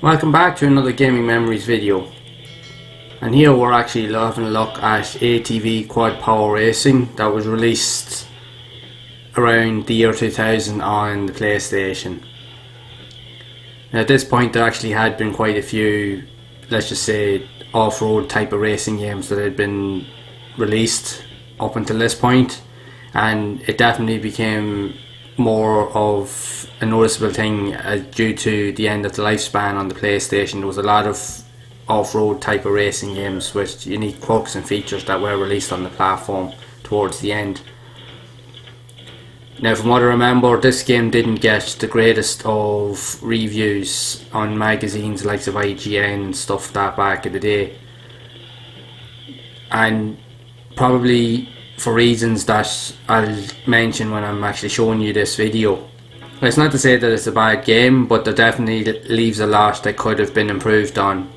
Welcome back to another Gaming Memories video, and here we're actually having a look at ATV Quad Power Racing that was released around the year 2000 on the PlayStation. Now at this point there actually had been quite a few, let's just say, off-road type of racing games that had been released up until this point, and it definitely became more of a noticeable thing due to the end of the lifespan on the PlayStation. There was a lot of off-road type of racing games with unique quirks and features that were released on the platform towards the end. Now from what I remember, this game didn't get the greatest of reviews on magazines like of IGN and stuff that back in the day, and probably for reasons that I'll mention when I'm actually showing you this video. It's not to say that it's a bad game, but there definitely leaves a lot that could have been improved on.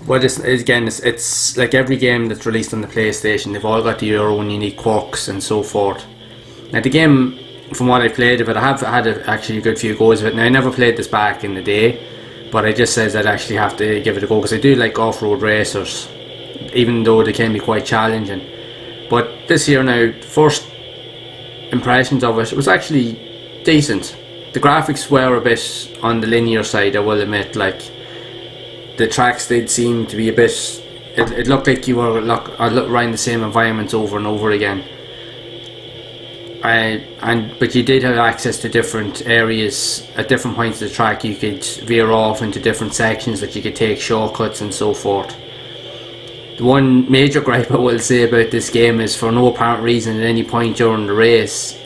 But it's like every game that's released on the PlayStation, they've all got their own unique quirks and so forth. Now the game, from what I played of it, I have had actually a good few goes of it. Now I never played this back in the day, but I just says I'd actually have to give it a go because I do like off-road racers, even though they can be quite challenging. But this year now, first impressions of it was actually decent. The graphics were a bit on the linear side, I will admit. Like, the tracks did seem to be a bit, it looked like you were around the same environments over and over again. But you did have access to different areas at different points of the track. You could veer off into different sections that you could take shortcuts and so forth. The one major gripe I will say about this game is, for no apparent reason at any point during the race,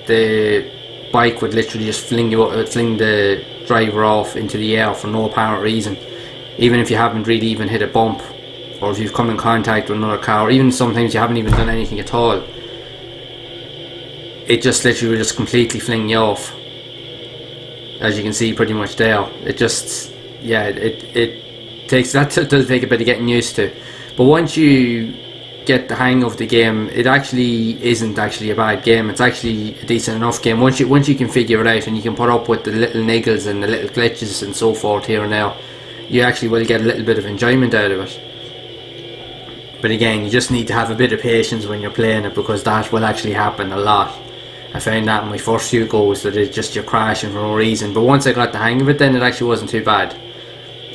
the bike would literally just fling the driver off into the air for no apparent reason, even if you haven't really even hit a bump, or if you've come in contact with another car, or even sometimes you haven't even done anything at all. It just literally will just completely fling you off, as you can see pretty much there. It just, yeah, it takes, that does take a bit of getting used to. But once you get the hang of the game, it actually isn't actually a bad game. It's actually a decent enough game. Once you can figure it out and you can put up with the little niggles and the little glitches and so forth here and there, you actually will get a little bit of enjoyment out of it. But again, you just need to have a bit of patience when you're playing it, because that will actually happen a lot. I found that in my first few goes, that it's just you're crashing for no reason. But once I got the hang of it, then it actually wasn't too bad.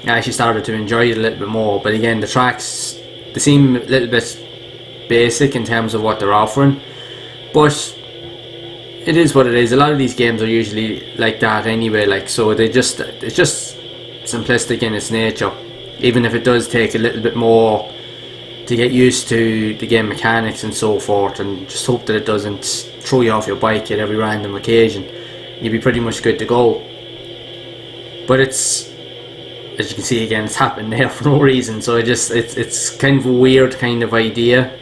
I actually started to enjoy it a little bit more. But again, the tracks, they seem a little bit basic in terms of what they're offering, but it is what it is. A lot of these games are usually like that anyway, like, so it's just simplistic in its nature, even if it does take a little bit more to get used to the game mechanics and so forth, and just hope that it doesn't throw you off your bike at every random occasion. You'll be pretty much good to go. But it's, as you can see again, it's happened there for no reason, so it's kind of a weird kind of idea.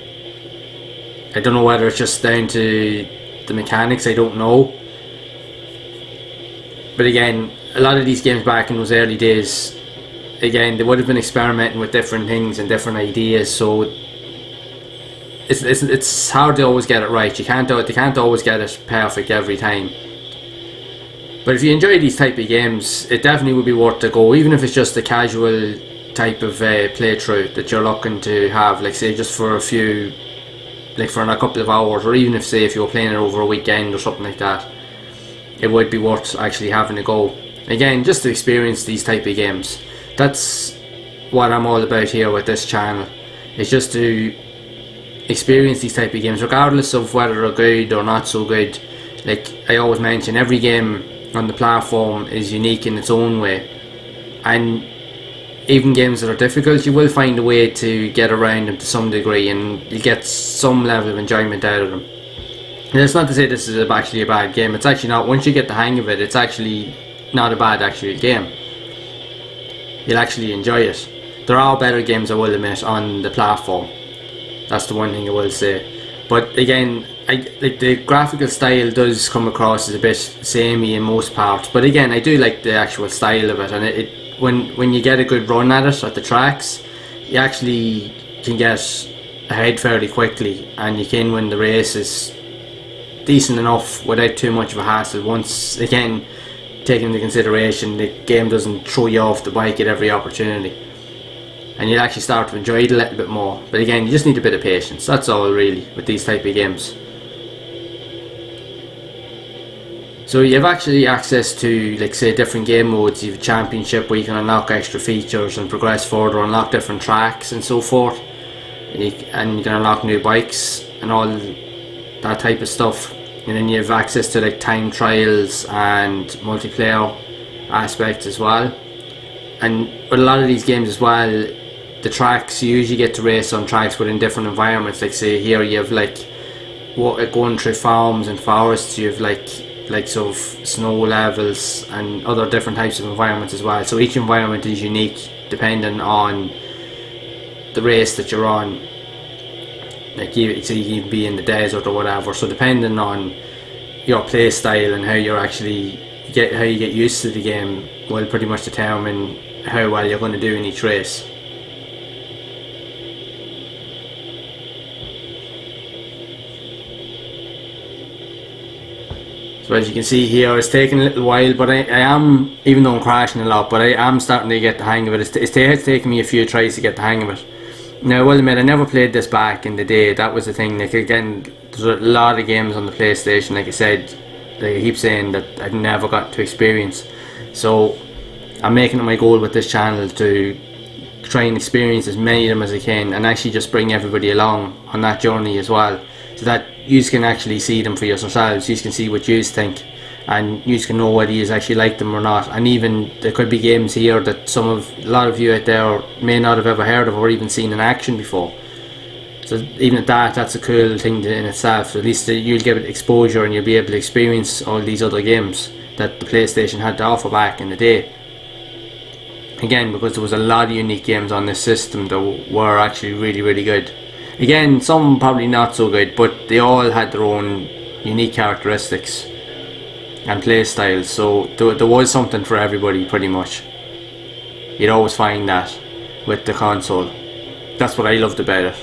I don't know whether it's just down to the mechanics, I don't know. But again, a lot of these games back in those early days, again, they would have been experimenting with different things and different ideas, so it's hard to always get it right. They can't always get it perfect every time. But if you enjoy these type of games, it definitely would be worth a go, even if it's just a casual type of playthrough that you're looking to have, like say just for a few, like for a couple of hours, or even if say if you were playing it over a weekend or something like that, it would be worth actually having a go. Again, just to experience these type of games. That's what I'm all about here with this channel. It's just to experience these type of games, regardless of whether they're good or not so good. Like I always mention, every game on the platform is unique in its own way, and even games that are difficult, you will find a way to get around them to some degree, and you get some level of enjoyment out of them. And it's not to say this is actually a bad game. It's actually not. Once you get the hang of it, it's actually not a bad actual game. You'll actually enjoy it. There are better games, I will admit, on the platform. That's the one thing I will say. But again, like the graphical style does come across as a bit samey in most parts. But again, I do like the actual style of it, and when you get a good run at it at the tracks, you actually can get ahead fairly quickly, and you can win the race is decent enough without too much of a hassle. Once again, taking into consideration the game doesn't throw you off the bike at every opportunity, and you'll actually start to enjoy it a little bit more. But again, you just need a bit of patience, that's all really with these type of games. So you have actually access to, like, say, different game modes. You have a championship where you can unlock extra features and progress further, unlock different tracks and so forth, and you can unlock new bikes and all that type of stuff. And then you have access to, like, time trials and multiplayer aspects as well. And with a lot of these games as well, the tracks, you usually get to race on tracks within different environments. Like, say here you have, like, going through farms and forests, you have like sort of snow levels and other different types of environments as well. So each environment is unique depending on the race that you're on. Like, you can be in the desert or whatever. So depending on your play style and how you get used to the game will pretty much determine how well you're going to do in each race. So as you can see here, it's taking a little while, but I am, even though I'm crashing a lot, but I am starting to get the hang of it. It's taken me a few tries to get the hang of it. Now, I will admit, I never played this back in the day. That was the thing. Like, again, there's a lot of games on the PlayStation, like I said, like I keep saying, that I've never got to experience. So I'm making it my goal with this channel to try and experience as many of them as I can, and actually just bring everybody along on that journey as well, so that you can actually see them for yourselves. You can see what you think, and you can know whether you actually like them or not. And even there could be games here that a lot of you out there may not have ever heard of or even seen in action before. So even at that's a cool thing in itself. So at least you'll get exposure and you'll be able to experience all these other games that the PlayStation had to offer back in the day. Again, because there was a lot of unique games on this system that were actually really, really good. Again, some probably not so good, but they all had their own unique characteristics and play styles. So there was something for everybody, pretty much. You'd always find that with the console. That's what I loved about it.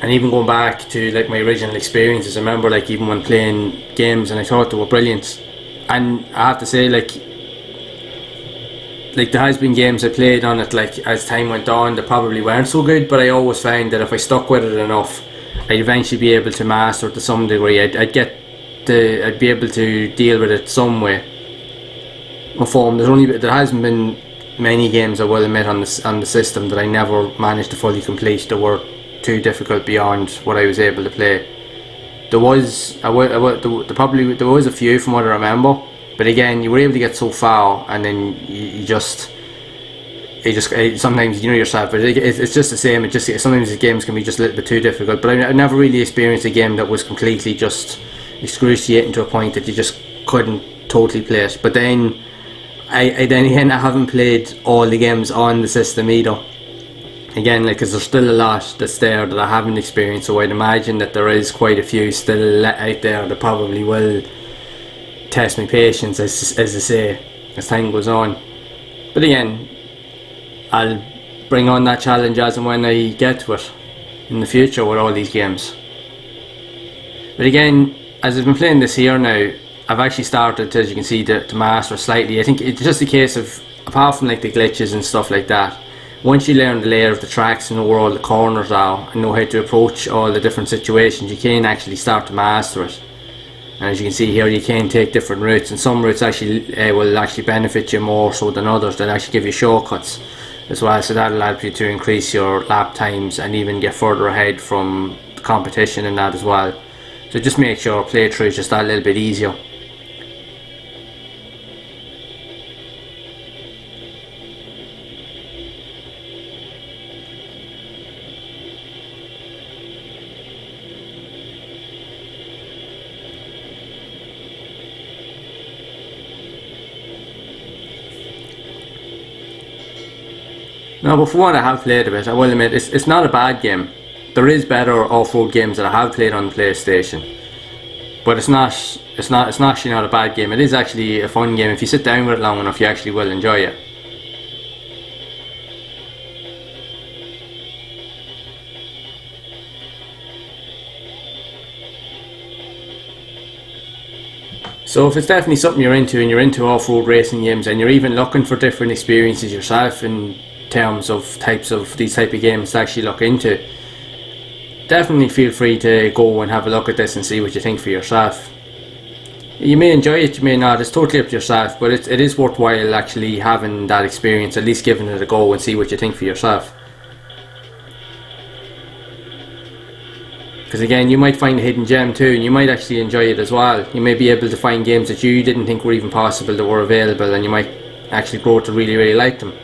And even going back to, like, my original experiences, I remember, like, even when playing games, and I thought they were brilliant. And I have to say, like there has been games I played on it, like, as time went on, that probably weren't so good, but I always found that if I stuck with it enough, I'd eventually be able to master it to some degree. I'd be able to deal with it some way or form. There hasn't been many games, I will admit, on the system that I never managed to fully complete that were too difficult beyond what I was able to play. There was a few from what I remember, but again, you were able to get so far, and then sometimes, you know yourself, but it's just the same. Sometimes the games can be just a little bit too difficult. But I never really experienced a game that was completely just excruciating to a point that you just couldn't totally play it. But then I haven't played all the games on the system either. Again, like, because there's still a lot that's there that I haven't experienced, so I'd imagine that there is quite a few still out there that probably will test my patience, as I say, as time goes on. But again, I'll bring on that challenge as and when I get to it in the future with all these games. But again, as I've been playing this here now, I've actually started, as you can see, to master slightly. I think it's just a case of, apart from, like, the glitches and stuff like that, once you learn the layout of the tracks and know where all the corners are and know how to approach all the different situations, you can actually start to master it. And as you can see here, you can take different routes, and some routes actually will actually benefit you more so than others. They'll actually give you shortcuts as well, so that'll help you to increase your lap times and even get further ahead from the competition and that as well. So just make sure playthrough is just that little bit easier. No, but for what I have played of it, I will admit, it's not a bad game. There is better off-road games that I have played on the PlayStation, but it's actually not a bad game. It is actually a fun game. If you sit down with it long enough, you actually will enjoy it. So if it's definitely something you're into, and you're into off-road racing games, and you're even looking for different experiences yourself in terms of these type of games to actually look into, definitely feel free to go and have a look at this and see what you think for yourself. You may enjoy it, you may not, it's totally up to yourself, but it is worthwhile actually having that experience, at least giving it a go and see what you think for yourself. Because again, you might find a hidden gem too, and you might actually enjoy it as well. You may be able to find games that you didn't think were even possible that were available, and you might actually grow to really like them.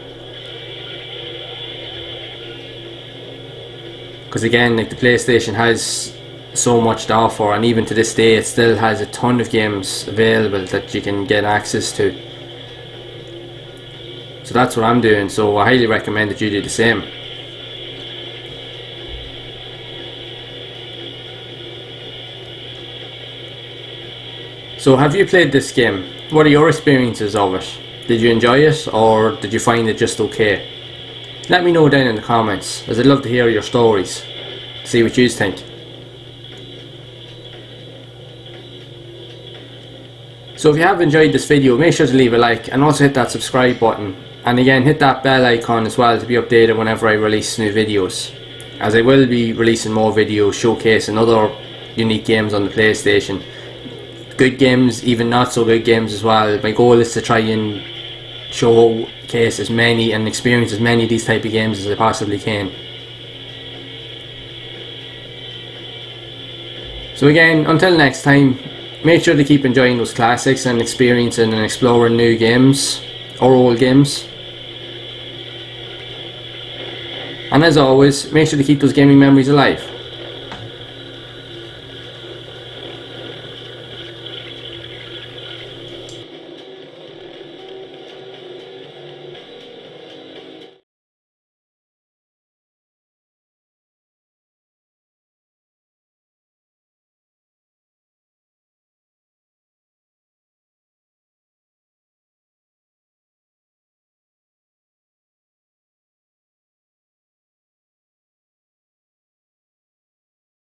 Because again, like, the PlayStation has so much to offer, and even to this day it still has a ton of games available that you can get access to. So that's what I'm doing, so I highly recommend that you do the same. So have you played this game? What are your experiences of it? Did you enjoy it, or did you find it just okay? Let me know down in the comments, as I'd love to hear your stories. See what you think. So if you have enjoyed this video, make sure to leave a like, and also hit that subscribe button, and again hit that bell icon as well to be updated whenever I release new videos, as I will be releasing more videos showcasing other unique games on the PlayStation. Good games, even not so good games as well. My goal is to try and showcase as many and experience as many of these type of games as I possibly can. So again, until next time, make sure to keep enjoying those classics and experiencing and exploring new games or old games. And as always, make sure to keep those gaming memories alive.